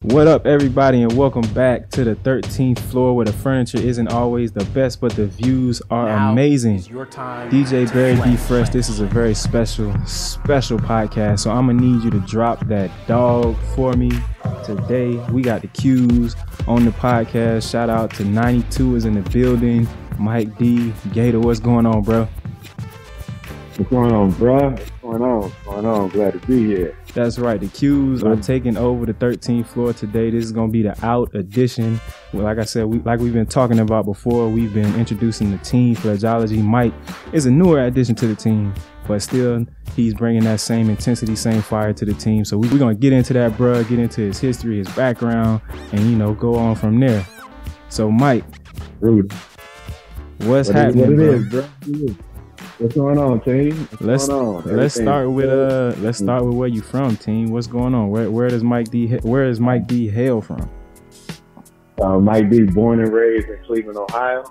What up, everybody, and welcome back to the 13th floor, where the furniture isn't always the best, but the views are amazing. DJ Barry D Fresh, this is a very special podcast, so I'm gonna need you to drop that dog for me today. We got the Q's on the podcast. Shout out to 92 is in the building. Mike D, Gator, what's going on, bro? What's going on, bro? What's going on? Glad to be here. That's right. The Q's are taking over the 13th floor today. This is going to be the out edition. Well, like I said, we've been talking about before, we've been introducing the team Pledgeology. Mike is a newer addition to the team, but still he's bringing that same intensity, same fire to the team. So we're going to get into that, bro, get into his history, his background, and, go on from there. So, Mike, what's happening, what it is, bro? What's going on, team? Let's start with where you from, team. What's going on? Where is Mike D hail from? Mike D, born and raised in Cleveland, Ohio.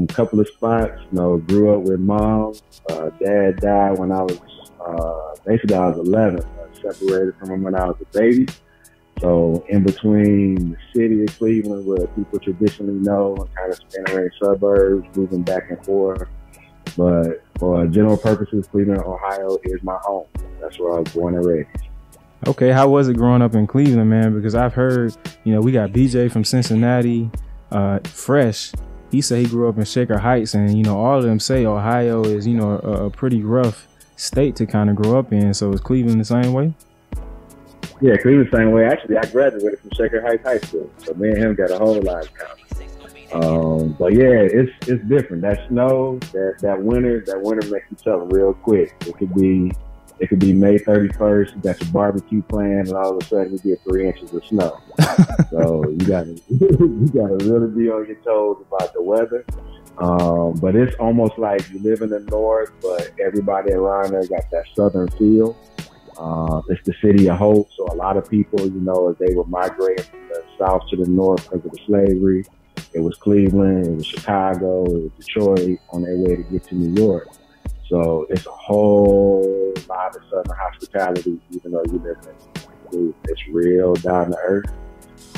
Couple of spots. Grew up with mom. Dad died when I was basically I was 11. I separated from him when I was a baby. So in between the city of Cleveland, where people traditionally know, and kind of spinning suburbs, moving back and forth. But for general purposes, Cleveland, Ohio is my home. That's where I was born and raised. Okay, how was it growing up in Cleveland, man? Because I've heard, we got BJ from Cincinnati, Fresh. He said he grew up in Shaker Heights, and, all of them say Ohio is, a pretty rough state to kind of grow up in. So is Cleveland the same way? Yeah, Cleveland the same way. Actually, I graduated from Shaker Heights High School. So me and him got a whole lot in common. But yeah, it's different. That snow, that winter makes you tell real quick. It could be May 31st. You got your barbecue planned, and all of a sudden you get 3 inches of snow. So you gotta really be on your toes about the weather. But it's almost like you live in the north, but everybody around there got that southern feel. It's the city of hope. So a lot of people, as they were migrating from the south to the north because of the slavery. It was Cleveland, it was Chicago, it was Detroit on their way to get to New York. So it's a whole lot of Southern hospitality, even though you live in it's real down to earth.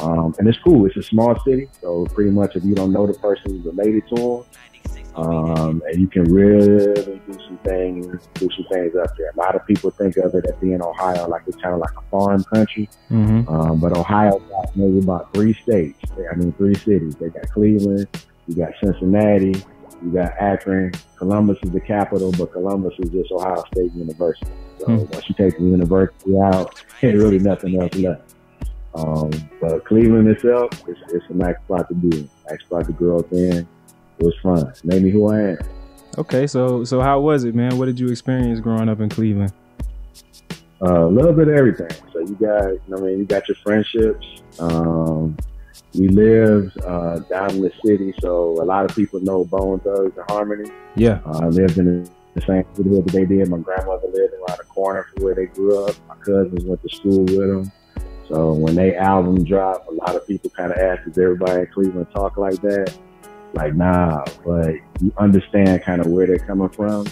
And it's cool. It's a small city, so pretty much if you don't know the person related to them, and you can really do some things up there. A lot of people think of it as being Ohio like it's kind of like a farm country. Mm-hmm. But Ohio got maybe about 3 states. 3 cities. They got Cleveland, you got Cincinnati, you got Akron. Columbus is the capital, but Columbus is just Ohio State University. So once you take the university out, ain't really nothing else left. But Cleveland itself, it's a nice spot to be in, nice spot to grow up in. It was fun. Made me who I am. Okay, so how was it, man? What did you experience growing up in Cleveland? A little bit of everything. So you got your friendships. We lived down in the city, so a lot of people know Bone Thugs and Harmony. Yeah. I lived in the same neighborhood that they did. My grandmother lived around the corner from where they grew up. My cousins went to school with them. So when they album dropped, a lot of people kind of asked, does everybody in Cleveland talk like that? Like, nah, but you understand kind of where they're coming from.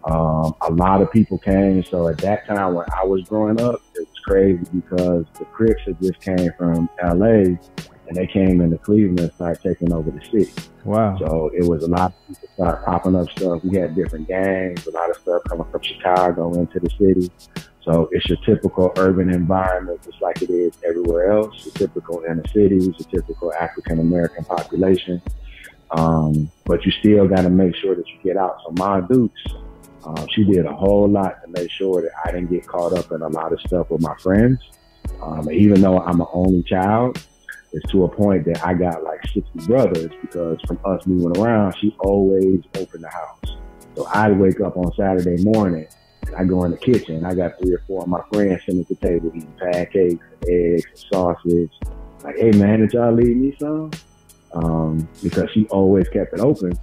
A lot of people came. So at that time when I was growing up, it was crazy because the Crips had just came from LA and they came into Cleveland and started taking over the city. Wow. So it was a lot of people started popping up stuff. We had different gangs, a lot of stuff coming from Chicago into the city. So it's your typical urban environment, just like it is everywhere else. Your typical inner cities, your typical African-American population. But you still got to make sure that you get out. So Ma Dukes, she did a whole lot to make sure that I didn't get caught up in a lot of stuff with my friends. Even though I'm an only child, it's to a point that I got like 60 brothers because from us moving around, she always opened the house. So I'd wake up on Saturday morning and I go in the kitchen. I got 3 or 4 of my friends sitting at the table eating pancakes, eggs, and sausage. Like, hey man, did y'all leave me some? Because she always kept it open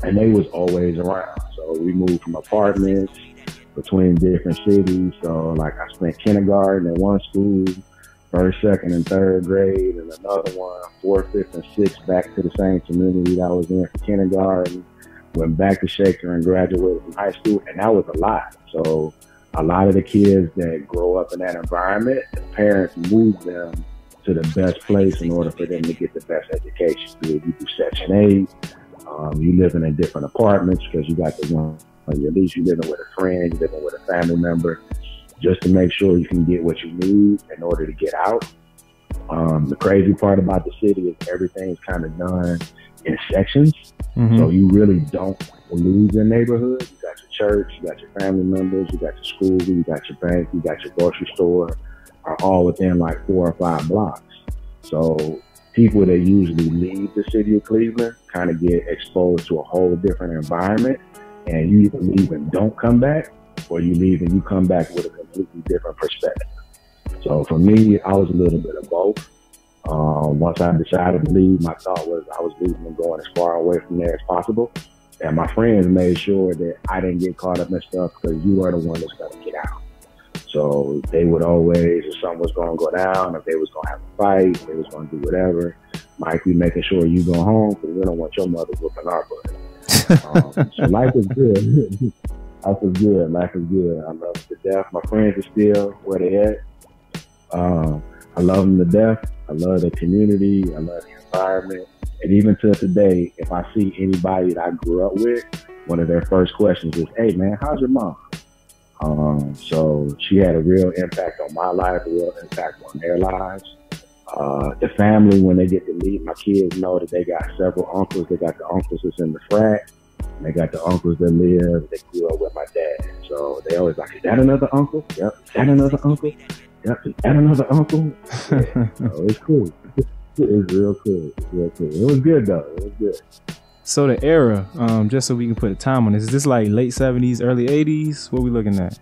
and they was always around. So we moved from apartments between different cities. So like I spent kindergarten at one school, first, second, and third grade, and another one, fourth, fifth, and sixth, back to the same community that I was in for kindergarten. Went back to Shaker and graduated from high school, and that was a lot. So a lot of the kids that grow up in that environment, the parents move them to the best place in order for them to get the best education. You do Section 8, you living in different apartments because you got the one, at least you living with a friend, you living with a family member, just to make sure you can get what you need in order to get out. The crazy part about the city is everything's kind of done in sections. So you really don't lose your neighborhood. You got your church, you got your family members, you got your school, you got your bank, you got your grocery store, are all within like 4 or 5 blocks. So people that usually leave the city of Cleveland kind of get exposed to a whole different environment, and you either leave and don't come back, or you leave and you come back with a completely different perspective. So for me, I was a little bit of both. Once I decided to leave, my thought was I was leaving and going as far away from there as possible. And my friends made sure that I didn't get caught up in stuff because you are the one that's going to get out. So they would always, if something was going to go down, if they was going to have a fight, if they was going to do whatever, Mike, we making sure you go home because we don't want your mother whooping our butt. So life was good. Life was good. Life was good. I love it to death. My friends are still where they at. I love them to death. I love the community. I love the environment. And even to today, if I see anybody that I grew up with, one of their first questions is, "Hey man, how's your mom?" So she had a real impact on my life, a real impact on their lives. The family, when they get to meet, my kids know that they got several uncles. They got the uncles that's in the frat. And they got the uncles that they grew up with my dad. So they always like, "Is that another uncle? Yep. Is that another uncle? Yep. Is that another uncle?" Yeah. So it's cool. It's real cool. It's real cool. It was good though. It was good. So the era, just so we can put a time on this, is this like late 70s, early 80s? What are we looking at?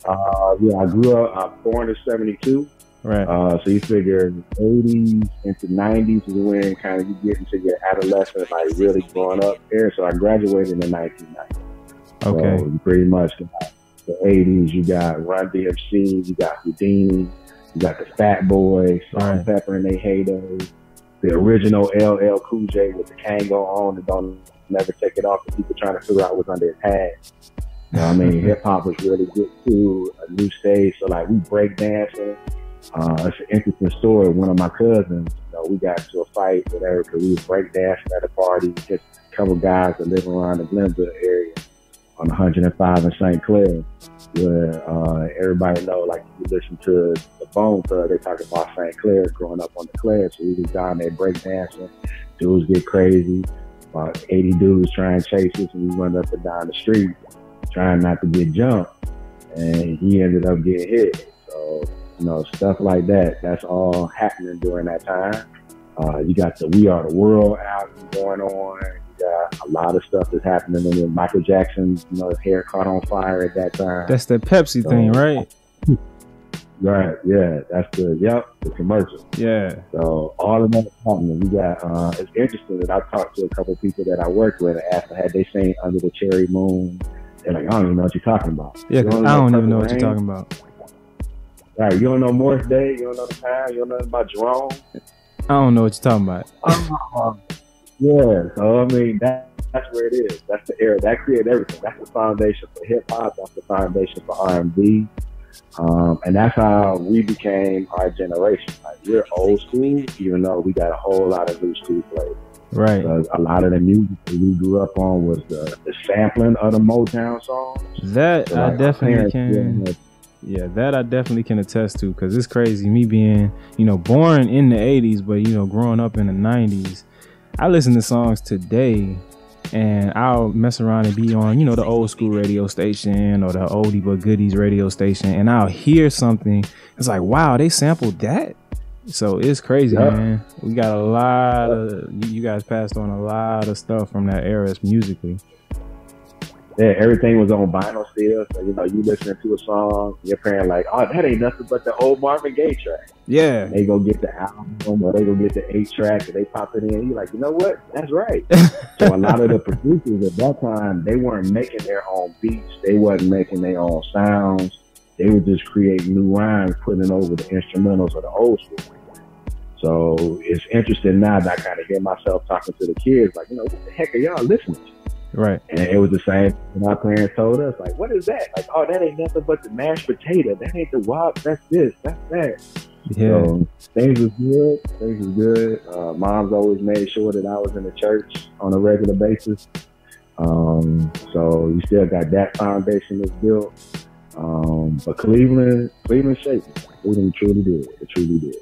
Yeah, I grew up, I'm born in 72. Right. So you figure 80s into 90s is when kind of you get into your adolescent, like really growing up there. So I graduated in 1990. Okay. So you pretty much got the 80s, you got Run DMC, you got Houdini, you got the Fat Boys, Salt Pepper in their heyday, the original LL Cool J with the Kango on and don't never take it off, and people trying to figure out what's under his hat. You know what I mean? Hip hop was really good to a new stage. So like we break dancing. It's an interesting story. One of my cousins, we got into a fight with her because we was break dancing at a party. Just a couple guys that live around the Glenville area on 105 in St. Clair, where everybody know, like if you listen to the Bone Thug, they talk about St. Clair growing up on the Clair. So we was down there break dancing. Dudes get crazy. About 80 dudes try and chase us, and we run up and down the street trying not to get jumped, and he ended up getting hit. So stuff like that, that's all happening during that time. You got the We Are the World album going on. You got a lot of stuff that's happening. And then Michael Jackson, his hair caught on fire at that time. That's the Pepsi thing, right? Right, yeah. That's the commercial. Yeah. So all of that happening. We got, it's interesting that I talked to a couple of people that I worked with and asked them, had they seen Under the Cherry Moon? They're like, I don't even know what you're talking about. Yeah, because I don't even know what you're talking about. Right, you don't know Morris Day, you don't know the time, you don't know about Jerome. I don't know what you're talking about. Yeah, so I mean that's where it is. That's the era that created everything. That's the foundation for hip hop. That's the foundation for R&B, and that's how we became our generation. Like we're old school, even though we got a whole lot of new school flavor. Right. Because a lot of the music that we grew up on was the sampling of the Motown songs. That so I definitely can. Yeah, that I definitely can attest to, because it's crazy. Me being, born in the 80s, but, growing up in the 90s, I listen to songs today and I'll mess around and be on, the old school radio station or the oldie but goodies radio station, and I'll hear something. It's like, wow, they sampled that. So it's crazy, man. We got a lot of, you guys passed on a lot of stuff from that era musically. Yeah, everything was on vinyl still. So, you listening to a song, your parents like, oh, that ain't nothing but the old Marvin Gaye track. Yeah. They go get the album or they go get the 8-track and they pop it in. You're like, you know what? That's right. So a lot of the producers at that time, they weren't making their own beats. They wasn't making their own sounds. They were just creating new rhymes, putting it over the instrumentals of the old school. So it's interesting now that I kind of hear myself talking to the kids like, what the heck are y'all listening to? Right. And it was the same when our parents told us, like, what is that? Like, oh, that ain't nothing but the mashed potato. That ain't the wop. That's this. That's that. Yeah. So things was good. Things was good. Mom's always made sure that I was in the church on a regular basis. So you still got that foundation that's built. But Cleveland shaped me. Cleveland truly did. It truly did.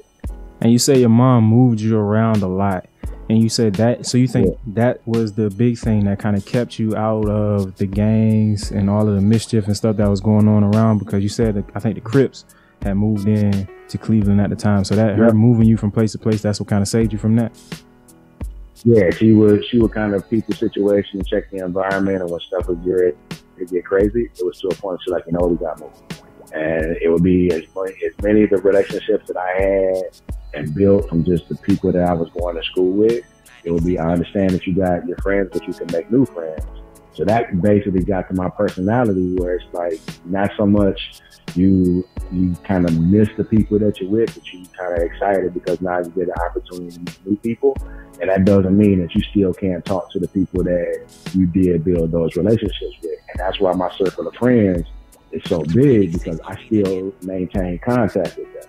And you say your mom moved you around a lot. And you said that, so you think that was the big thing that kind of kept you out of the gangs and all of the mischief and stuff that was going on around? Because you said that, I think the Crips had moved in to Cleveland at the time. So that her moving you from place to place, that's what kind of saved you from that? Yeah, she would kind of peep the situation, check the environment, and when stuff would get crazy, it was to a point she like, you know what, we got moved. And it would be as many of the relationships that I had and built from just the people that I was going to school with. It would be, I understand that you got your friends, but you can make new friends. So that basically got to my personality, where it's like not so much you kind of miss the people that you're with, but you kind of excited because now you get an opportunity to meet new people. And that doesn't mean that you still can't talk to the people that you did build those relationships with. And that's why my circle of friends is so big, because I still maintain contact with them.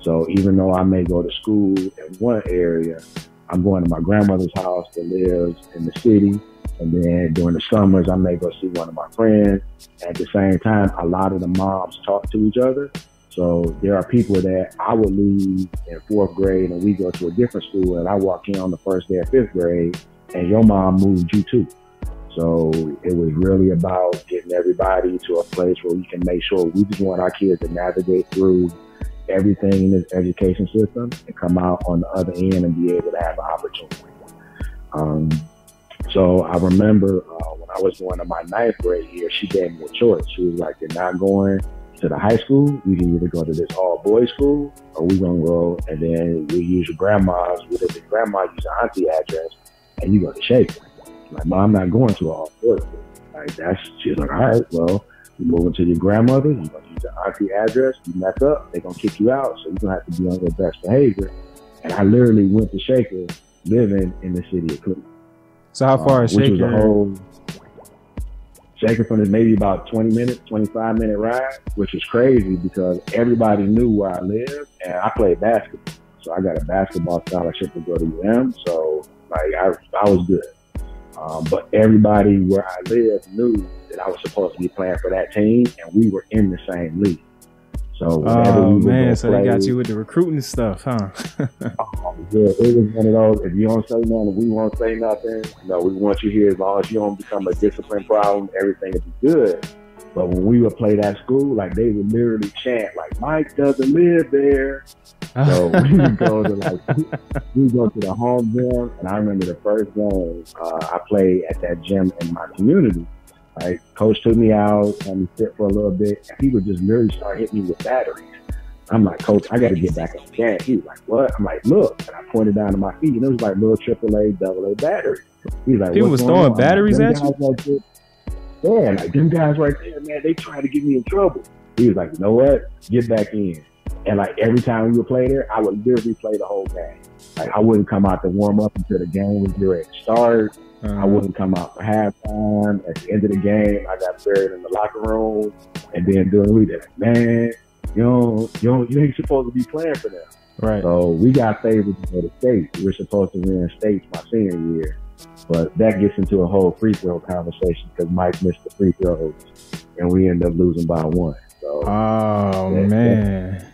So even though I may go to school in one area, I'm going to my grandmother's house that lives in the city. And then during the summers, I may go see one of my friends. At the same time, a lot of the moms talk to each other. So there are people that I would leave in 4th grade and we go to a different school, and I walk in on the first day of 5th grade and your mom moved you too. So it was really about getting everybody to a place where we can make sure we just want our kids to navigate through everything in this education system and come out on the other end and be able to have an opportunity. So I remember when I was going to my 9th grade year, she gave me a choice. She was like, you're not going to the high school. You can either go to this all-boys school, or we're going to go and then we use your grandma's, use your auntie address, and you go to Shaker. Like, Mom, I'm not going to all-boys school. Like, she's like, all right, well, you move into your grandmother, you're going to use your auntie address, you mess up, they're going to kick you out, so you're going to have to be on your best behavior. And I literally went to Shaker, living in the city of Cleveland. So how far is Shaker? Which was a whole Shaker from maybe about 25-minute ride, which was crazy because everybody knew where I lived, and I played basketball. So I got a basketball scholarship to go to UM, so like I was good. But everybody where I lived knew that I was supposed to be playing for that team, and we were in the same league. So so they got you with the recruiting stuff, huh? Yeah, it was one of those, if you don't say nothing, we won't say nothing. We want you here as long as you don't become a discipline problem, everything will be good. But when we would play that school, like they would literally chant, like, Mike doesn't live there. So we would go to the home gym, and I remember the first game I played at that gym in my community. Like, coach took me out, let me sit for a little bit, and he would just literally start hitting me with batteries. I'm like, Coach, I got to get back on the game. He was like, what? I'm like, look. And I pointed down to my feet, and it was like little AAA, AA batteries. He's like, people was throwing batteries at you? Yeah, like, them guys right there, man, they trying to get me in trouble. He was like, you know what? Get back in. And like every time we would play there, I would literally play the whole game. Like, I wouldn't come out to warm up until the game was ready to start. I wouldn't come out for halftime. At the end of the game, I got buried in the locker room. And then during the week, they're like, man, you ain't supposed to be playing for them. Right. So we got favored to go to states. We were supposed to win states my senior year. But that gets into a whole free throw conversation because Mike missed the free throws and we ended up losing by 1. So man.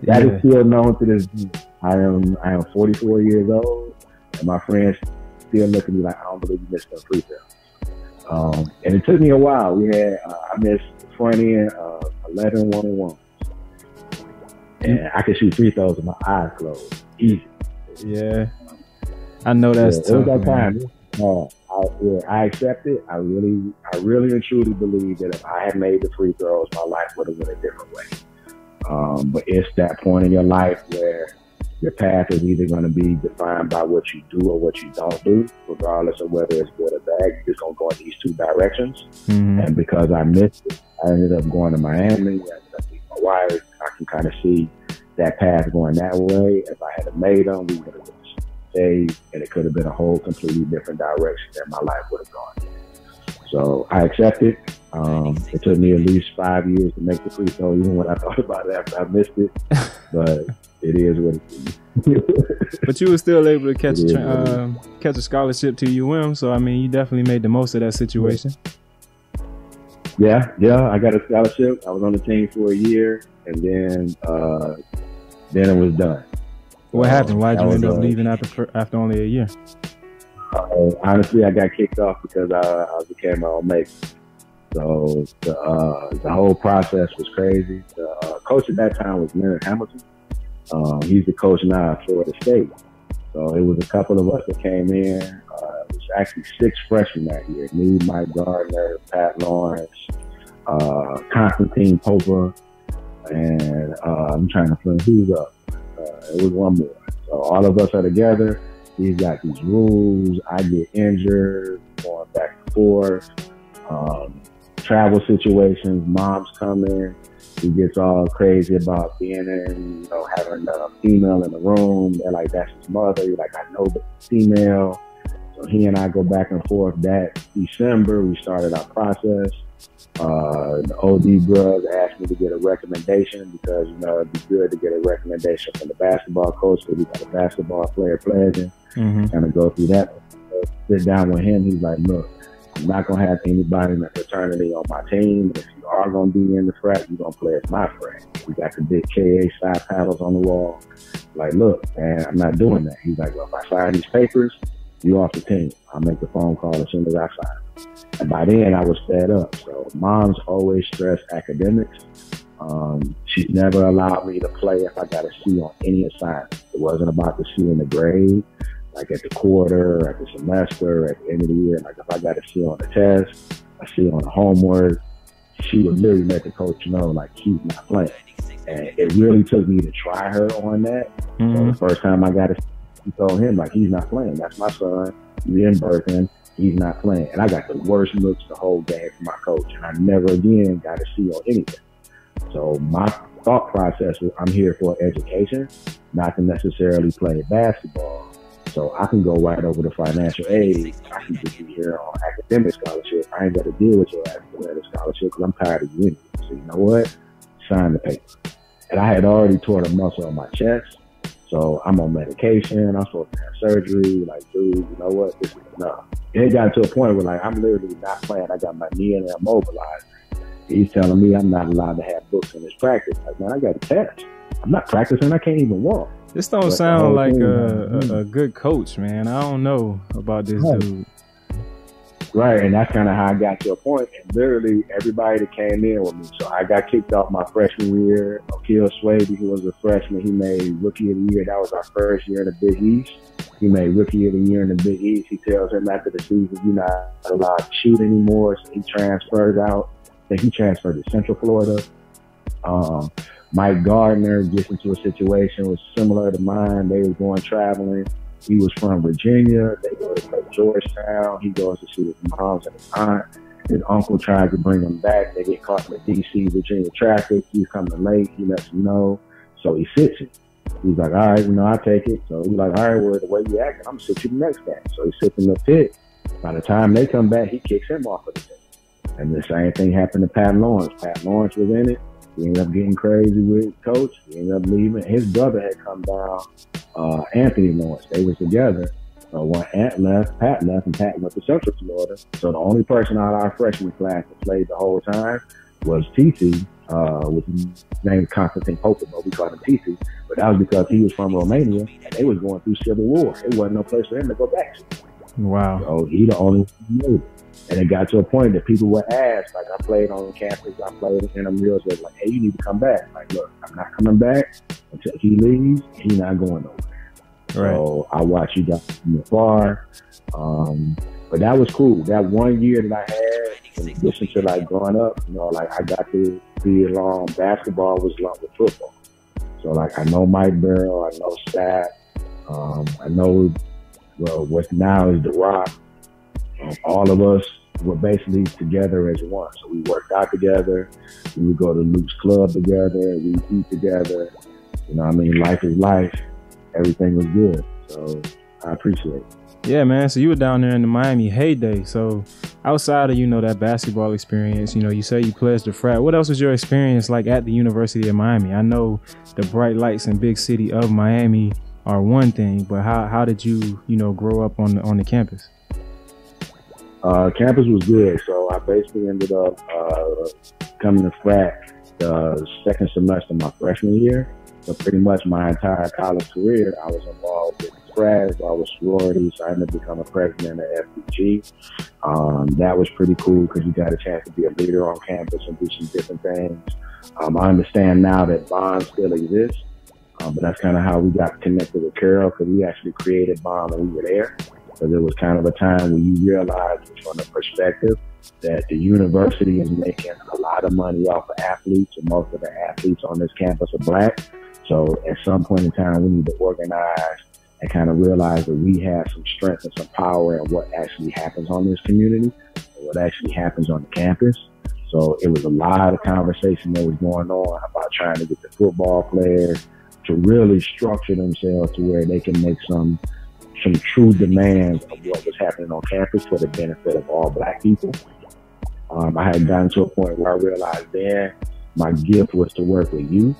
That is still known to this day. I am 44 years old, and my friends still look at me like, I don't believe you missed the free throw. And it took me a while. I missed the front end 11 1-on-1s. And I could shoot free throws with my eyes closed. Easy. Yeah. I know that's tough. It was that time. I accept it. I really and truly believe that if I had made the free throws, my life would have been a different way. But it's that point in your life where your path is either going to be defined by what you do or what you don't do, regardless of whether it's good or bad. You're just going to go in these two directions. Mm-hmm. And because I missed it, I ended up going to Miami. I ended up meeting my wife. I can kind of see that path going that way. If I had made them, we would have stayed, and it could have been a whole completely different direction that my life would have gone in. So I accept it. It took me at least 5 years to make the free throw, even when I thought about it after I missed it. But it is what it is. But you were still able to catch a scholarship to UM, so I mean, you definitely made the most of that situation. Yeah, I got a scholarship. I was on the team for a year, and then it was done. What happened? Why'd you end up leaving after only a year? Honestly, I got kicked off because I became my own mate. So the whole process was crazy. The coach at that time was Leonard Hamilton. He's the coach now at Florida State. So it was a couple of us that came in. It was actually 6 freshmen that year. Me, Mike Gardner, Pat Lawrence, Constantine Popa, and I'm trying to find who's up. It was one more. So all of us are together. He's got these rules. I get injured, going back and forth. Travel situations, mom's coming. He gets all crazy about being in, having a female in the room. They're like, that's his mother. He's like, I know the female. So he and I go back and forth. That December, we started our process. The OD bros asked me to get a recommendation because, it'd be good to get a recommendation from the basketball coach because we got a basketball player pledging. Kind of go through that. Sit down with him. He's like, look, I'm not going to have anybody in the fraternity on my team. If you are going to be in the frat, you're going to play as my frat. We got the big KA side paddles on the wall. Like, look, man, I'm not doing that. He's like, well, if I sign these papers, you off the team. I'll make the phone call as soon as I sign. And by then, I was fed up. So mom's always stressed academics. She's never allowed me to play if I got a C on any assignment. It wasn't about the C in the grade. Like at the quarter, at the semester, at the end of the year, like if I got a C on the test, a C on the homework, she would literally let the coach know, like, he's not playing. And it really took me to try her on that. So the first time I got a C, he told him, like, he's not playing. That's my son. He's in Berthen. He's not playing. And I got the worst looks the whole game from my coach. And I never again got a C on anything. So my thought process was, I'm here for education, not to necessarily play basketball. So I can go right over to financial aid. I can just be here on academic scholarship. I ain't got to deal with your academic scholarship because I'm tired of you anyway. So you know what? Sign the paper. And I had already torn a muscle on my chest. So I'm on medication. I'm supposed to have surgery. Like, dude, you know what? This is enough. It got to a point where, like, I'm literally not playing. I got my knee and immobilized. He's telling me I'm not allowed to have books in his practice. Like, man, I got a test. I'm not practicing. I can't even walk. This don't sound like a good coach, man. I don't know about this dude. Right, and that's kind of how I got to a point. And literally, everybody that came in with me. So I got kicked off my freshman year. Akil Swaby, who was a freshman, he made Rookie of the Year. That was our first year in the Big East. He made Rookie of the Year in the Big East. He tells him after the season, you're not allowed to shoot anymore. So he transfers out. I think he transferred to Central Florida. Mike Gardner gets into a situation was similar to mine. They was going traveling. He was from Virginia. They go to play Georgetown. He goes to see his moms and his aunt. His uncle tries to bring him back. They get caught in the D.C. Virginia traffic. He's coming late. He lets him know. So he sits it. He's like, all right, I'll take it. So he's like, all right, well, the way you acting, I'm going to sit you the next game. So he sits in the pit. By the time they come back, he kicks him off of the team. And the same thing happened to Pat Lawrence. Pat Lawrence was in it. He ended up getting crazy with coach. He ended up leaving. His brother had come down, Anthony Lawrence. They was together. When Ant left, Pat left, and Pat went to Central Florida. So the only person out of our freshman class that played the whole time was TC, which his name is Constantine Popa, but we called him TC. But that was because he was from Romania, and they was going through civil war. It wasn't no place for him to go back to. Wow. So he the only one who knew it. And it got to a point that people would ask, like, I played on campus, I played in intramurals, they're like, hey, you need to come back. Like, look, I'm not coming back until he leaves. He's not going nowhere. Right. So I watched you guys from afar. But that was cool. That 1 year that I had, in addition to, like, growing up, like, I got to be along. Basketball was along with football. So, like, I know Mike Burrow, I know Stat, I know, what now is The Rock. All of us were basically together as one. So we worked out together. We would go to Luke's Club together. We eat together. Life is life. Everything was good. So I appreciate it. Yeah, man. So you were down there in the Miami heyday. So outside of, that basketball experience, you say you pledged the frat. What else was your experience like at the University of Miami? I know the bright lights and big city of Miami are one thing, but how did you, grow up on the campus? Campus was good. So I basically ended up coming to frat the second semester of my freshman year. So pretty much my entire college career, I was involved with frats, I was sorority, so I ended up becoming president of FBG. That was pretty cool because you got a chance to be a leader on campus and do some different things. I understand now that Bond still exists, but that's kind of how we got connected with Carol, because we actually created Bond when we were there. Because it was kind of a time when you realized from the perspective that the university is making a lot of money off of athletes, and most of the athletes on this campus are Black. So at some point in time, we need to organize and kind of realize that we have some strength and some power in what actually happens on this community and what actually happens on the campus. So it was a lot of conversation that was going on about trying to get the football players to really structure themselves to where they can make some true demands of what was happening on campus for the benefit of all Black people. I had gotten to a point where I realized then my gift was to work with youth.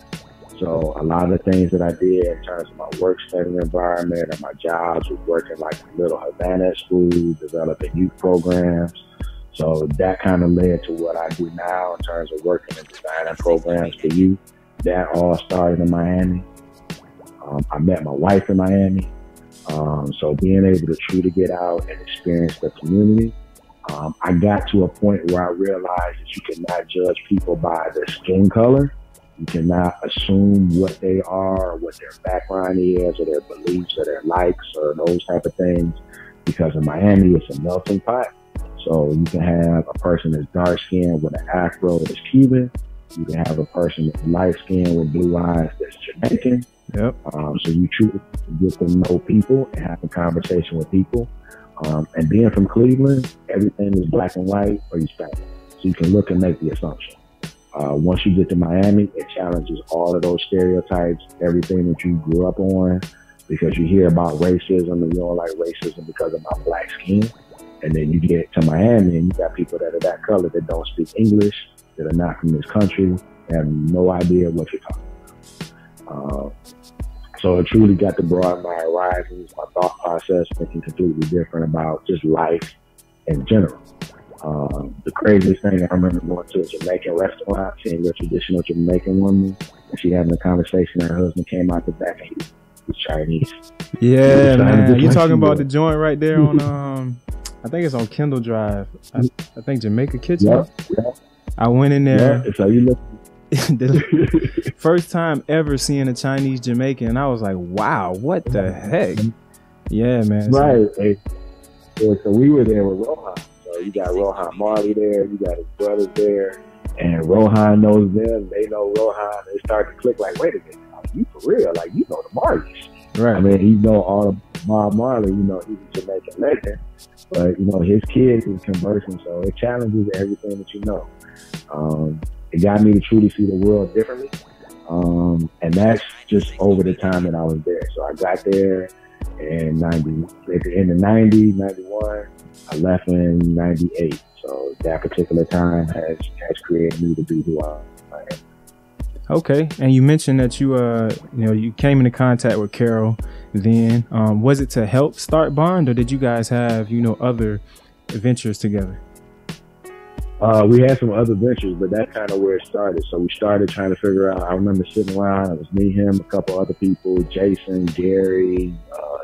So a lot of the things that I did in terms of my work study environment and my jobs was working like Little Havana School, developing youth programs. So that kind of led to what I do now in terms of working and designing programs for youth. That all started in Miami. I met my wife in Miami. So being able to truly get out and experience the community, I got to a point where I realized that you cannot judge people by their skin color. You cannot assume what they are or what their background is or their beliefs or their likes or those type of things, because in Miami, it's a melting pot. So you can have a person that's dark skinned with an afro that's Cuban. You can have a person that's light skinned with blue eyes that's Jamaican. Yep. So you truly get to know people and have a conversation with people. And being from Cleveland, everything is black and white or you Spanish. So you can look and make the assumption. Once you get to Miami, it challenges all of those stereotypes, everything that you grew up on, because you hear about racism and you don't like racism because of my Black skin. And then you get to Miami and you got people that are that color that don't speak English, that are not from this country, have no idea what you're talking about. So it truly got to broaden my horizons, my thought process, thinking completely different about just life in general. The craziest thing, I remember going to a Jamaican restaurant, seeing a traditional Jamaican woman, and she having a conversation, and her husband came out the back and he was Chinese. Yeah, man. You talking about the joint right there on, I think it's on Kendall Drive. I think Jamaica Kitchen. Yep. I went in there. Yep. So you look. The first time ever seeing a Chinese Jamaican, and I was like, wow, what the heck? Yeah, man. Right. So we were there with Rohan. So you got Rohan Marley there, you got his brothers there, and Rohan knows them, they know Rohan. They start to click like, wait a minute, you for real? Like, you know the Marleys. Right. I mean, you know all of Bob Marley, he's a Jamaican legend, but his kids is conversing, so it challenges everything that you know. It got me to truly see the world differently. And that's just over the time that I was there. So I got there in at the end of 90, 91. I left in 98. So that particular time has created me to be who I am. Okay. And you mentioned that you came into contact with Carol then. Was it to help start Bond, or did you guys have, other ventures together? We had some other ventures, but that's kind of where it started. So we started trying to figure out, I remember sitting around, it was me, him, a couple other people, Jason, Gary,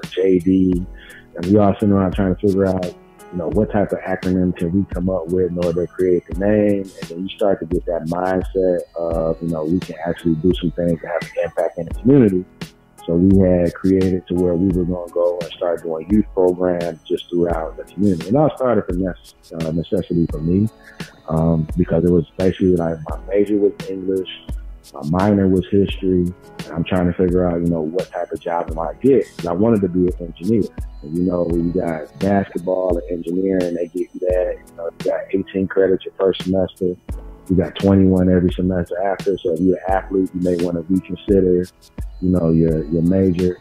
JD, and we all sitting around trying to figure out, what type of acronym can we come up with in order to create the name. And then you start to get that mindset of, we can actually do some things that have an impact in the community. So we had created to where we were going to go and start doing youth programs just throughout the community. And all started from necessity for me, because it was basically like my major was English, my minor was history, and I'm trying to figure out, what type of job am I get? Because I wanted to be an engineer. And, you got basketball and engineering, they give you that. You got 18 credits your first semester. You got 21 every semester after. So if you're an athlete, you may want to reconsider your major.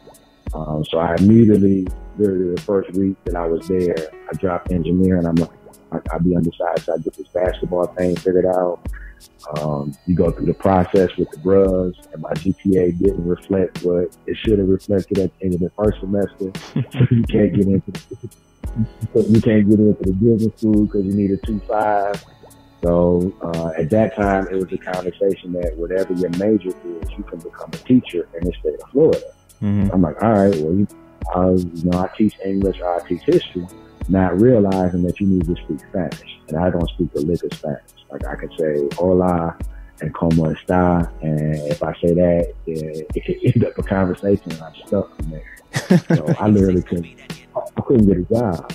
So I immediately literally the first week that I was there, I dropped engineer, and I'm like, I'll be undersized, so I get this basketball thing figured out. You go through the process with the bros, and my GPA didn't reflect what it should have reflected at the end of the first semester. So you can't get into the business school because you need a 2.5. So at that time, it was a conversation that whatever your major is, you can become a teacher in the state of Florida. Mm-hmm. I'm like, all right, well, I teach English or I teach history, not realizing that you need to speak Spanish, and I don't speak a lick of Spanish. Like I can say hola and como está, and if I say that, it could end up a conversation, and I'm stuck from there. So I literally couldn't get a job.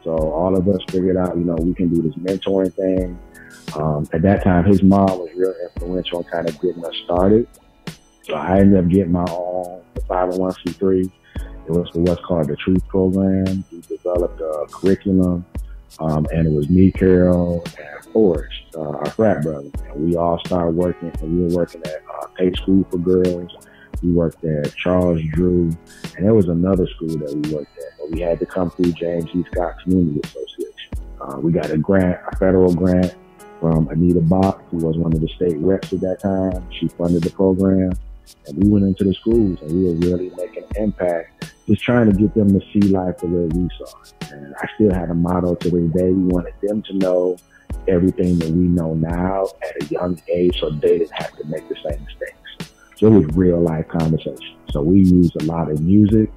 So all of us figured out, we can do this mentoring thing. At that time, his mom was real influential in kind of getting us started. So I ended up getting my own 501c3. It was for what's called the Truth Program. We developed a curriculum, and it was me, Carol, and Forrest, our frat brother. And we all started working, and we were working at Pay School for Girls. We worked at Charles Drew, and there was another school that we worked at, but we had to come through James E. Scott Community Association. We got a federal grant from Anita Bach, who was one of the state reps at that time. She funded the program, and we went into the schools, and we were really making an impact, just trying to get them to see life the way we saw it. And I still had a motto to this day. We wanted them to know everything that we know now at a young age, so they didn't have to make the same mistakes. So it was real life conversation. So we used a lot of music.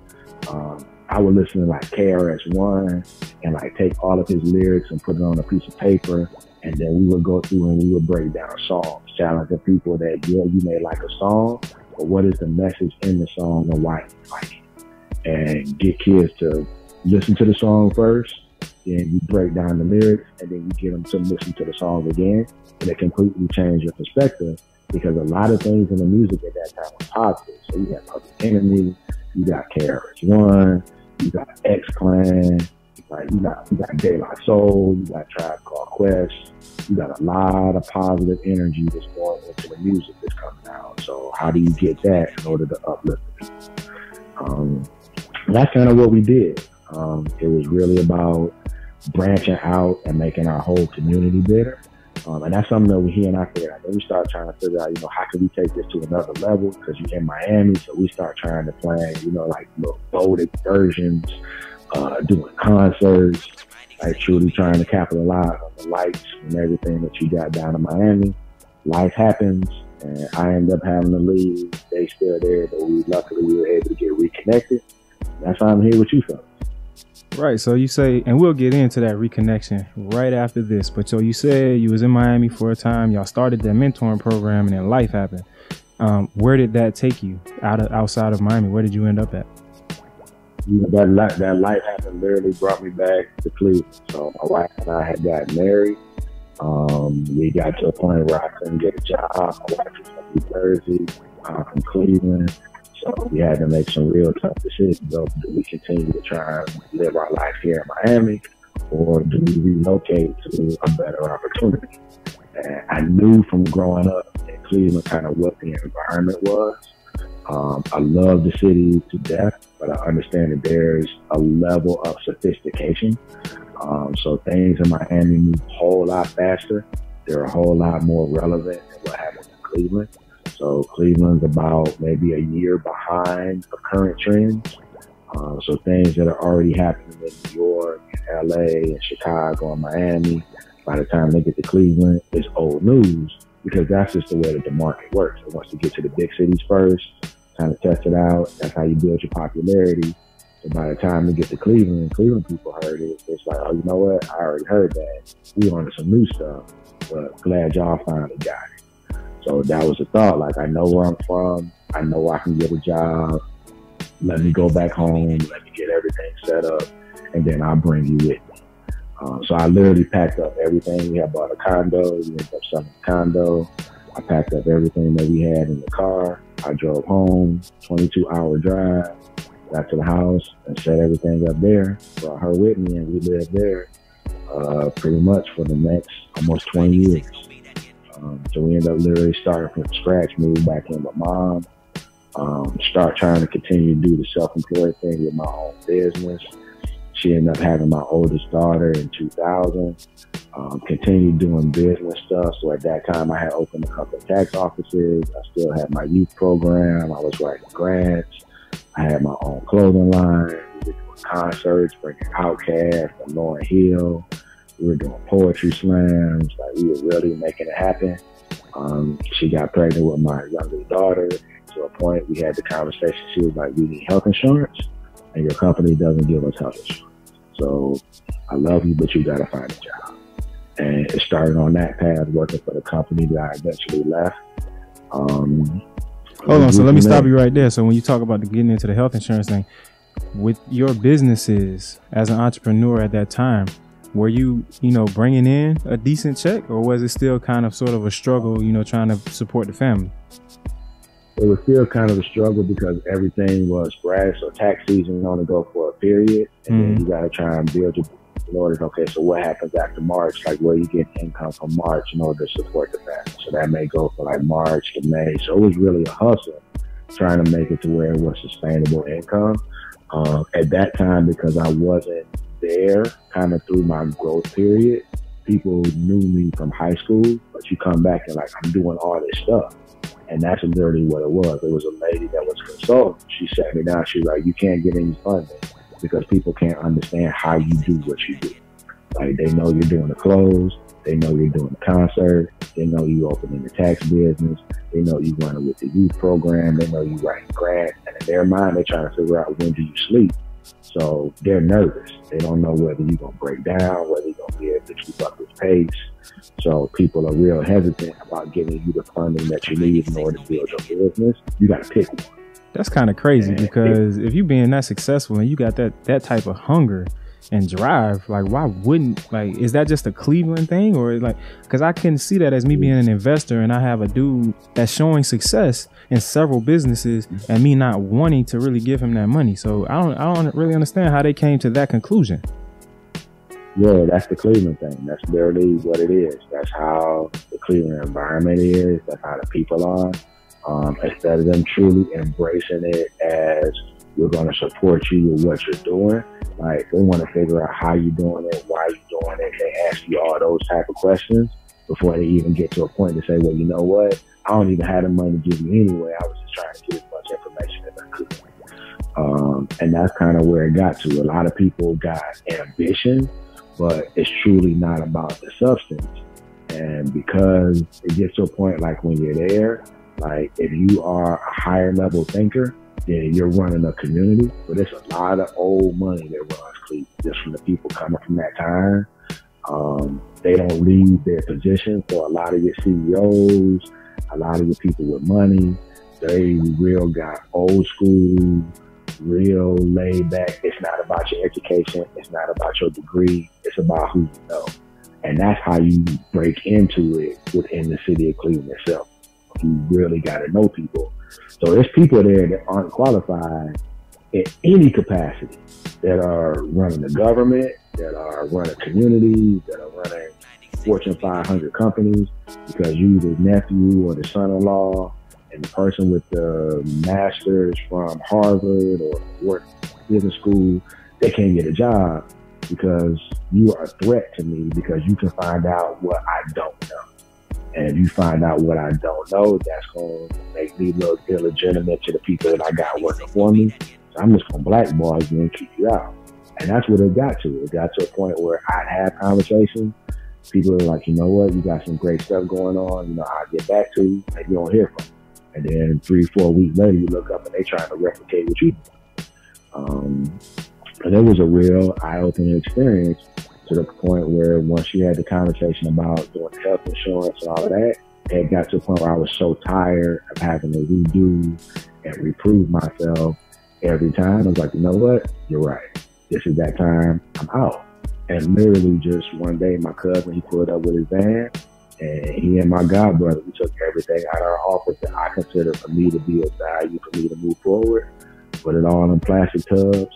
I would listen to like KRS-One and like take all of his lyrics and put it on a piece of paper. And then we would go through and we would break down songs, challenging people that, you may like a song, but what is the message in the song and why you like it? And get kids to listen to the song first, then you break down the lyrics, and then you get them to listen to the song again, and it completely changes your perspective, because a lot of things in the music at that time were positive. So you got Public Enemy, you got KRS-One, you got X-Clan, you got De La Soul, you got Tribe Called Quest, you got a lot of positive energy that's going into the music that's coming out. So how do you get that in order to uplift the people? That's kind of what we did. It was really about branching out and making our whole community better. And that's something that he and I figured out. Then we started trying to figure out, how can we take this to another level? Because you're in Miami, so we start trying to plan, like little boated versions, doing concerts, like truly trying to capitalize on the lights and everything that you got down in Miami. Life happens, and I end up having to leave. They still there, but luckily we were able to get reconnected. That's why I'm here with you folks. Right. So you say, and we'll get into that reconnection right after this. But so you said you was in Miami for a time. Y'all started that mentoring program, and then life happened. Where did that take you outside of Miami? Where did you end up at? That life happened literally brought me back to Cleveland. So my wife and I had gotten married. We got to a point where I couldn't get a job. My wife was from New Jersey, from Cleveland. So we had to make some real tough decisions. Do we continue to try and live our life here in Miami, or do we relocate to a better opportunity? And I knew from growing up in Cleveland kind of what the environment was. I love the city to death, but I understand that there's a level of sophistication. So things in Miami move a whole lot faster. They're a whole lot more relevant than what happens in Cleveland. So Cleveland's about maybe a year behind the current trends. So things that are already happening in New York, LA, and Chicago, and Miami, by the time they get to Cleveland, it's old news, because that's just the way that the market works. It wants to get to the big cities first, kind of test it out. That's how you build your popularity. So by the time they get to Cleveland people heard it. It's like, oh, you know what? I already heard that. We on to some new stuff, but glad y'all finally got it. So that was the thought. Like, I know where I'm from. I know I can get a job. Let me go back home. Let me get everything set up, and then I'll bring you with me. So I literally packed up everything. We had bought a condo. We ended up selling the condo. I packed up everything that we had in the car. I drove home, 22-hour drive, got to the house and set everything up there. Brought her with me, and we lived there pretty much for the next almost 20 years. So we ended up literally starting from scratch, moved back in with Mom. Start trying to continue to do the self-employed thing with my own business. She ended up having my oldest daughter in 2000. Continued doing business stuff. So at that time, I had opened a couple of tax offices. I still had my youth program. I was writing grants. I had my own clothing line. We were doing concerts, bringing Outkast and Lauryn Hill. We were doing poetry slams. Like, we were really making it happen. She got pregnant with my youngest daughter. To a point, we had the conversation. She was like, "We need health insurance, and your company doesn't give us health insurance. So I love you, but you got to find a job." And it started on that path, working for the company that I eventually left. Hold on, so let me stop you right there. So when you talk about getting into the health insurance thing, with your businesses as an entrepreneur at that time, were you, bringing in a decent check, or was it still kind of sort of a struggle, trying to support the family? It was still kind of a struggle because everything was sporadic. So tax season only go for a period, and then you got to try and build your in order. Okay, so what happens after March? Like, where you get income from March in order to support the family. So that may go for like March to May. So it was really a hustle trying to make it to where it was sustainable income. At that time, because I wasn't there kind of through my growth period, people knew me from high school, but you come back and like, I'm doing all this stuff. And that's literally what it was. It was a lady that was consulting. She sat me down. She was like, "You can't get any funding because people can't understand how you do what you do. Like, they know you're doing the clothes. They know you're doing the concert. They know you opening the tax business. They know you running with the youth program. They know you writing grants. And in their mind, they're trying to figure out, when do you sleep?" So they're nervous. They don't know whether you're going to break down, whether you're going to be able to keep up with pace. So people are real hesitant about giving you the funding that you need in order to build your business. You got to pick one. That's kind of crazy, because if you being that successful and you got that type of hunger and drive, like, why wouldn't, like, is that just a Cleveland thing? Or like, because I can see that as me being an investor and I have a dude that's showing success in several businesses and me not wanting to really give him that money. So I don't really understand how they came to that conclusion. Yeah, that's the Cleveland thing. That's literally what it is. That's how the Cleveland environment is. That's how the people are. Instead of them truly embracing it as, we're going to support you with what you're doing, like, they want to figure out how you're doing it, why you're doing it. They ask you all those type of questions before they even get to a point to say, well, you know what? I don't even have the money to give you anyway. I was just trying to get as much information as I could. And that's kind of where it got to. A lot of people got ambition, but it's truly not about the substance. And because it gets to a point, like, when you're there, like, if you are a higher level thinker, then you're running a community. But it's a lot of old money that runs Cleveland, just from the people coming from that time. They don't leave their position. So a lot of your CEOs, a lot of your people with money, they real got old school, real laid back. It's not about your education. It's not about your degree. It's about who you know. And that's how you break into it within the city of Cleveland itself. You really got to know people. So there's people there that aren't qualified in any capacity, that are running the government, that are running communities, that are running Fortune 500 companies, because you the nephew or the son-in-law and the person with the master's from Harvard or Wharton Business School, they can't get a job because you are a threat to me, because you can find out what I don't know. And if you find out what I don't know, that's going to make me look illegitimate to the people that I got working for me. So I'm just going to blackball you and keep you out. And that's what it got to. It got to a point where I'd have conversations. People are like, you know what, you got some great stuff going on. You know, I'll get back to you. And you don't hear from them. And then 3-4 weeks later, you look up and they trying to replicate what you do. But it was a real eye-opening experience, to the point where once you had the conversation about doing health insurance and all of that, it got to a point where I was so tired of having to redo and reprove myself every time. I was like, you know what? You're right. This is that time. I'm out. And literally just one day, my cousin, he pulled up with his van, and he and my godbrother, we took everything out of our office that I consider for me to be of value for me to move forward, put it all in plastic tubs,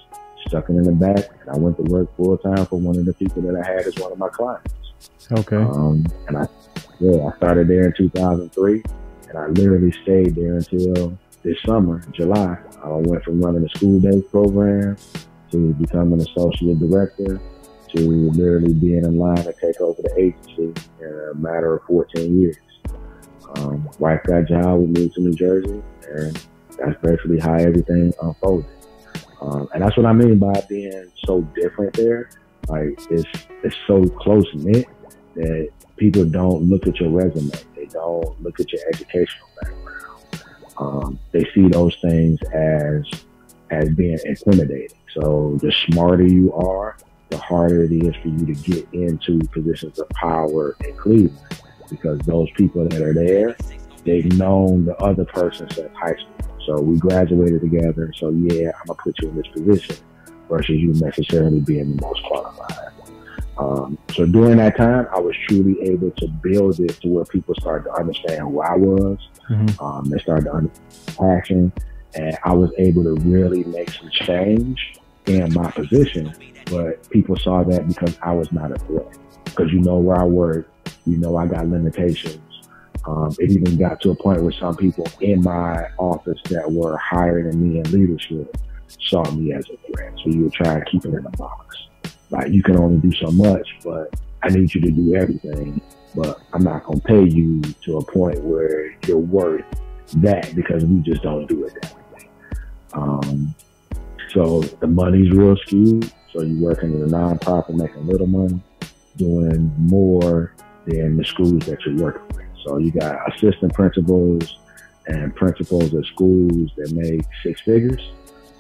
stuck it in the back, and I went to work full time for one of the people that I had as one of my clients. Okay. And I started there in 2003, and I literally stayed there until this summer, July, I went from running a school-based program to becoming associate director to literally being in line to take over the agency in a matter of 14 years. Wife got a job, we moved to New Jersey, and that's basically how everything unfolded. And that's what I mean by being so different there. Like, it's so close-knit that people don't look at your resume. They don't look at your educational background. They see those things as being intimidating. So the smarter you are, the harder it is for you to get into positions of power in Cleveland, because those people that are there, they've known the other person since high school. So we graduated together. So yeah, I'm gonna put you in this position versus you necessarily being the most qualified. So during that time, I was truly able to build it to where people started to understand who I was. Mm-hmm. They started to understand passion, and I was able to really make some change in my position. But people saw that because I was not a threat. Because you know where I work, you know I got limitations. It even got to a point where some people in my office that were higher than me in leadership saw me as a threat. So you would try to keep it in a box. Like, you can only do so much, but I need you to do everything. But I'm not going to pay you to a point where you're worth that, because we just don't do it that way. So the money's real skewed. So you working in a nonprofit, making little money, doing more than the schools that you're working with. So you got assistant principals and principals at schools that make 6 figures.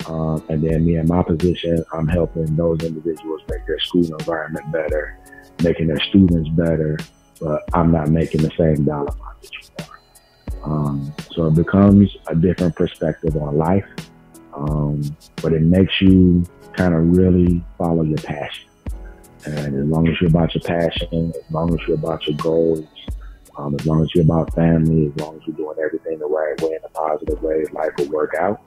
And then me in my position, I'm helping those individuals make their school environment better, making their students better, but I'm not making the same dollar amount that you are. So it becomes a different perspective on life, but it makes you kind of really follow your passion. And as long as you're about your passion, as long as you're about your goals, as long as you're about family, as long as you're doing everything the right way in a positive way, life will work out.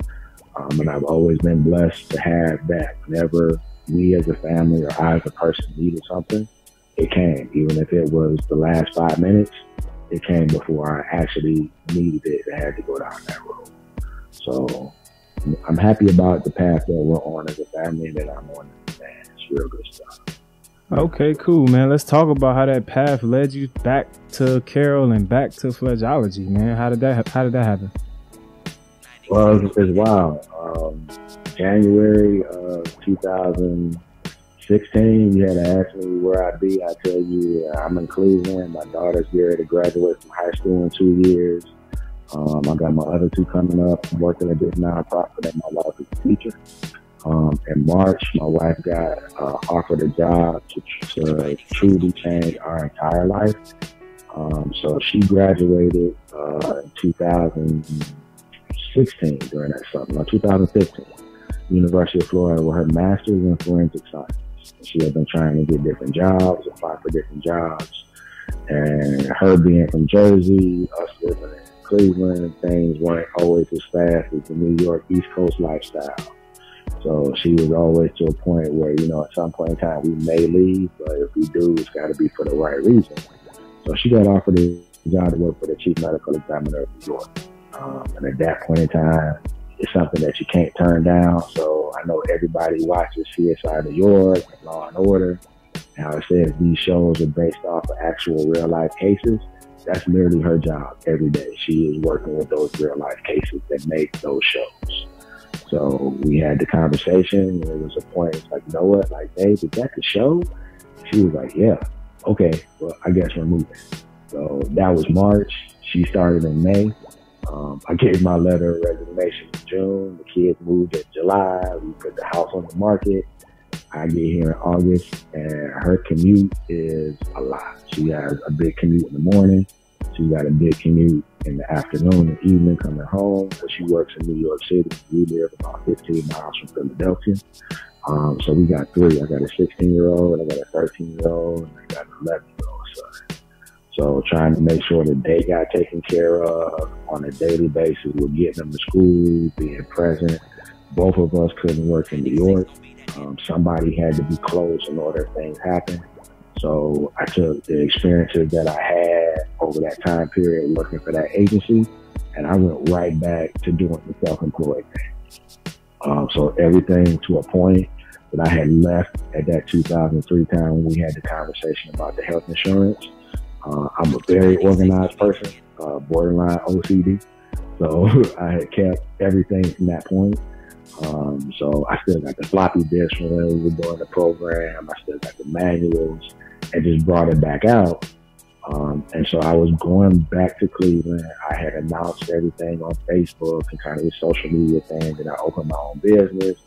And I've always been blessed to have that. Whenever we as a family or I as a person needed something, it came. Even if it was the last 5 minutes, it came before I actually needed it and had to go down that road. So I'm happy about the path that we're on as a family that I'm on. Man, it's real good stuff. Okay, cool, man. Let's talk about how that path led you back to Carroll and back to Fledgeology, man. How did that happen? Well, it's wild. January of 2016, you had to ask me where I'd be. I tell you, I'm in Cleveland. My daughter's getting ready to graduate from high school in 2 years. I got my other 2 coming up. I'm working at this nonprofit, and my wife is a teacher. In March, my wife got offered a job to truly change our entire life. So she graduated in 2016 during that summer, no, 2015, University of Florida, with her master's in forensic science. She had been trying to get different jobs, apply for different jobs, and her being from Jersey, us living in Cleveland, things weren't always as fast as the New York East Coast lifestyle. So she was always to a point where, you know, at some point in time we may leave, but if we do, it's got to be for the right reason. So she got offered a job to work for the chief medical examiner of New York. And at that point in time, it's something that you can't turn down. So I know everybody watches CSI New York, Law and Order, and how it says these shows are based off of actual real life cases. That's literally her job every day. She is working with those real life cases that make those shows. So we had the conversation. There was a point, it's like, you know what, like, hey, is that the show? She was like, yeah. Okay, well, I guess we're moving. So that was March. She started in May. I gave my letter of resignation in June. The kids moved in July. We put the house on the market. I get here in August, and her commute is a lot. She has a big commute in the morning. She got a big commute in the afternoon and evening coming home, because she works in New York City. We live about 15 miles from Philadelphia. So we got 3. I got a 16-year-old, I got a 13-year-old, and I got an 11-year-old son. So trying to make sure that they got taken care of on a daily basis. We're getting them to school, being present. Both of us couldn't work in New York. Somebody had to be close in order things happen. So I took the experiences that I had over that time period working for that agency, and I went right back to doing the self-employed thing. So everything to a point that I had left at that 2003 time when we had the conversation about the health insurance. I'm a very organized person, borderline OCD. So I had kept everything from that point. So I still got the floppy disk when we were doing the program. I still got the manuals and just brought it back out. And so I was going back to Cleveland. I had announced everything on Facebook and kind of the social media thing, and I opened my own business.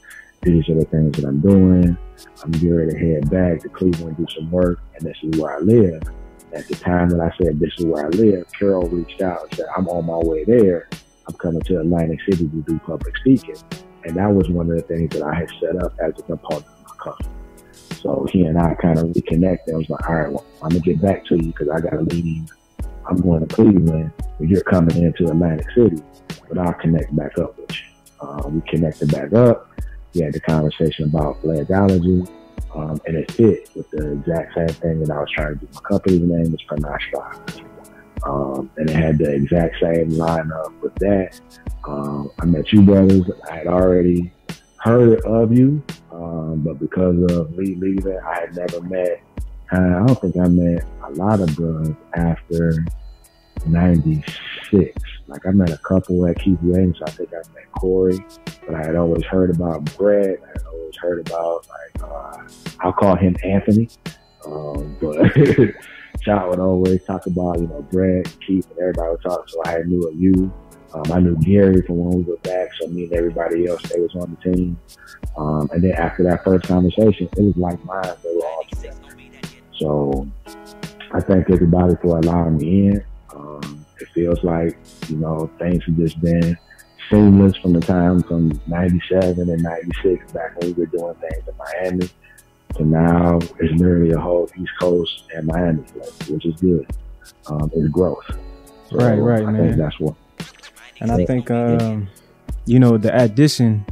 These are the things that I'm doing. I'm getting ready to head back to Cleveland and do some work, and this is where I live. At the time that I said this is where I live, Carol reached out and said, I'm on my way there. I'm coming to Atlantic City to do public speaking. And that was one of the things that I had set up as a component of my company. So he and I kind of reconnected. I was like, all right, well, I'm going to get back to you because I got to leave. I'm going to Cleveland, but you're coming into Atlantic City, but I'll connect back up with you. We connected back up. We had the conversation about Pledgeology, and it fit with the exact same thing that I was trying to do. My company's name is Panache Five. And it had the exact same lineup with that. I met you brothers. I had already heard of you, but because of me leaving, I had never met. I don't think I met a lot of brothers after 96. Like I met a couple at Keith Yates. So I think I met Corey, but I had always heard about Brett. I had always heard about I'll call him Anthony, but Shot would always talk about Brett, Keith, and everybody would talk. So I knew of you. I knew Gary from when we were back. So me and everybody else, they was on the team. And then after that first conversation, it was like mine. They were all together. So I thank everybody for allowing me in. It feels like, things have just been seamless from the time from 97 and 96 back when we were doing things in Miami to now it's literally a whole East Coast and Miami place, which is good. It's growth. So right, I man. think that's what. And I think, the addition,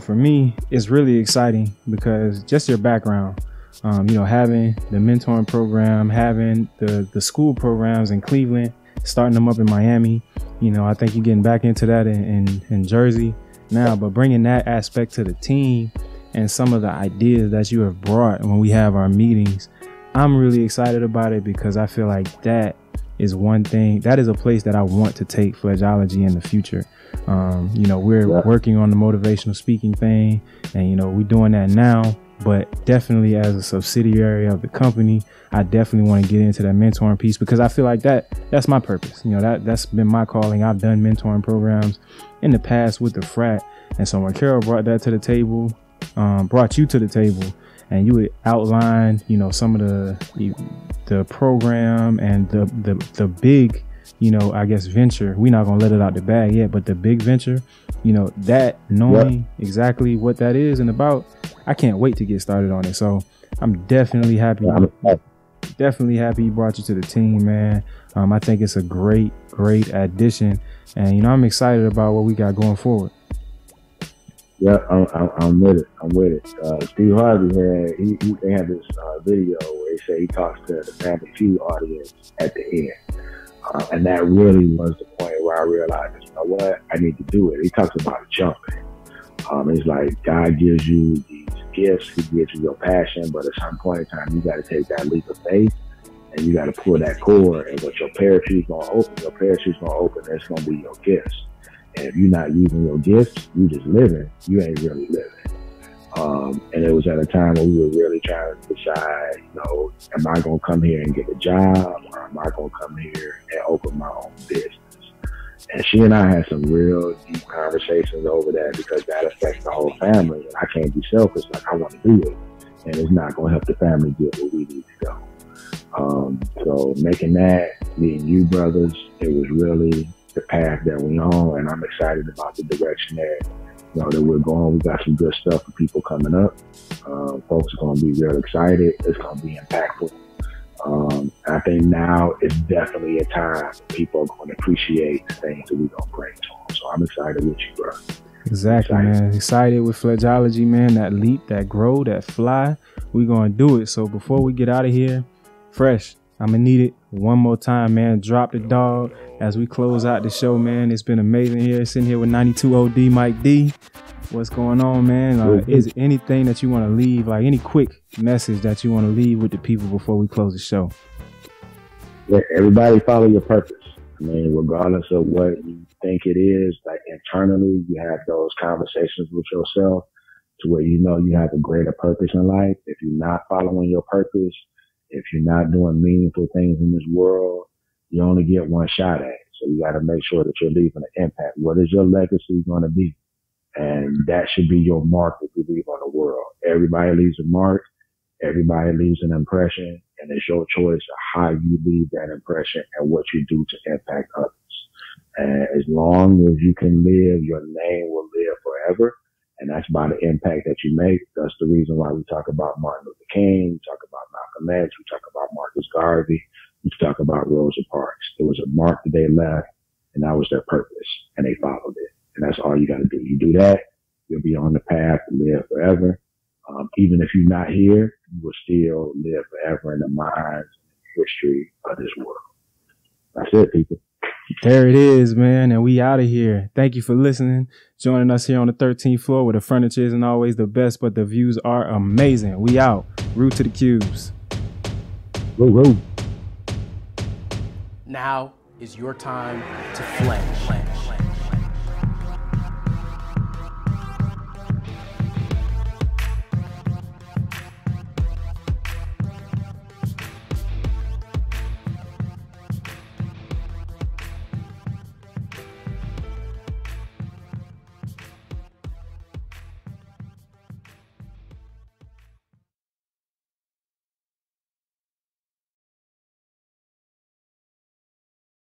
for me, is really exciting because just your background, having the mentoring program, having the school programs in Cleveland, starting them up in Miami, I think you're getting back into that in Jersey now, but bringing that aspect to the team and some of the ideas that you have brought when we have our meetings, I'm really excited about it because I feel like that is one thing, that is a place that I want to take Pledgeology in the future. We're working on the motivational speaking thing and, we're doing that now, but definitely as a subsidiary of the company, I definitely want to get into that mentoring piece because I feel like that's my purpose. That's been my calling. I've done mentoring programs in the past with the frat. And so when Carol brought that to the table, brought you to the table and you would outline, some of the program and the big, I guess venture. We're not going to let it out the bag yet, but the big venture, that knowing exactly what that is and about, I can't wait to get started on it. So I'm definitely happy. Definitely happy he brought you to the team, man. I think it's a great addition. And, I'm excited about what we got going forward. Yeah, I'm with it. Steve Harvey they had this video where he said he talks to the Family Feud audience at the end. And that really was the point where I realized, you know what, I need to do it. He talks about jumping. It's like God gives you these gifts, He gives you your passion, but at some point in time, you got to take that leap of faith and you got to pull that cord. And what your parachute's going to open, and it's going to be your gifts. And if you're not using your gifts, you just living, you ain't really living. And it was at a time when we were really trying to decide, am I going to come here and get a job, or am I going to come here and open my own business? And she and I had some real deep conversations over that because that affects the whole family. And I can't be selfish. Like, I want to do it. And it's not going to help the family get where we need to go. So making that, me and you brothers, it was really the path that we on. And I'm excited about the direction that we're going. We got some good stuff for people coming up. Folks are going to be real excited. It's going to be impactful. I think now is definitely a time people are going to appreciate the things that we're going to bring to them. So I'm excited with you, bro. Exactly, man. Excited with Pledgeology, man. That leap, that grow, that fly. We're going to do it. So before we get out of here, Fresh, I'm gonna need it one more time, man. Drop the dog as we close out the show, man. It's been amazing here, sitting here with 92 OD Mike D. What's going on, man? Is there anything that you want to leave, like any quick message that you want to leave with the people before we close the show? Let everybody follow your purpose. I mean, regardless of what you think it is, like internally, you have those conversations with yourself to where you know you have a greater purpose in life. If you're not following your purpose, if you're not doing meaningful things in this world, you only get one shot at it. So you got to make sure that you're leaving an impact. What is your legacy going to be? And that should be your mark that you leave on the world. Everybody leaves a mark. Everybody leaves an impression. And it's your choice of how you leave that impression and what you do to impact others. And as long as you can live, your name will live forever. And that's by the impact that you make. That's the reason why we talk about Martin Luther King, we talk about Malcolm X, we talk about Marcus Garvey, we talk about Rosa Parks. It was a mark that they left, and that was their purpose, and they followed it. And that's all you got to do. You do that, you'll be on the path to live forever. Even if you're not here, you will still live forever in the minds and history of this world. That's it, people. There it is, man, and we out of here. Thank you for listening, joining us here on the 13th floor where the furniture isn't always the best, but the views are amazing. We out. Root to the cubes. Woo. Now is your time to flange.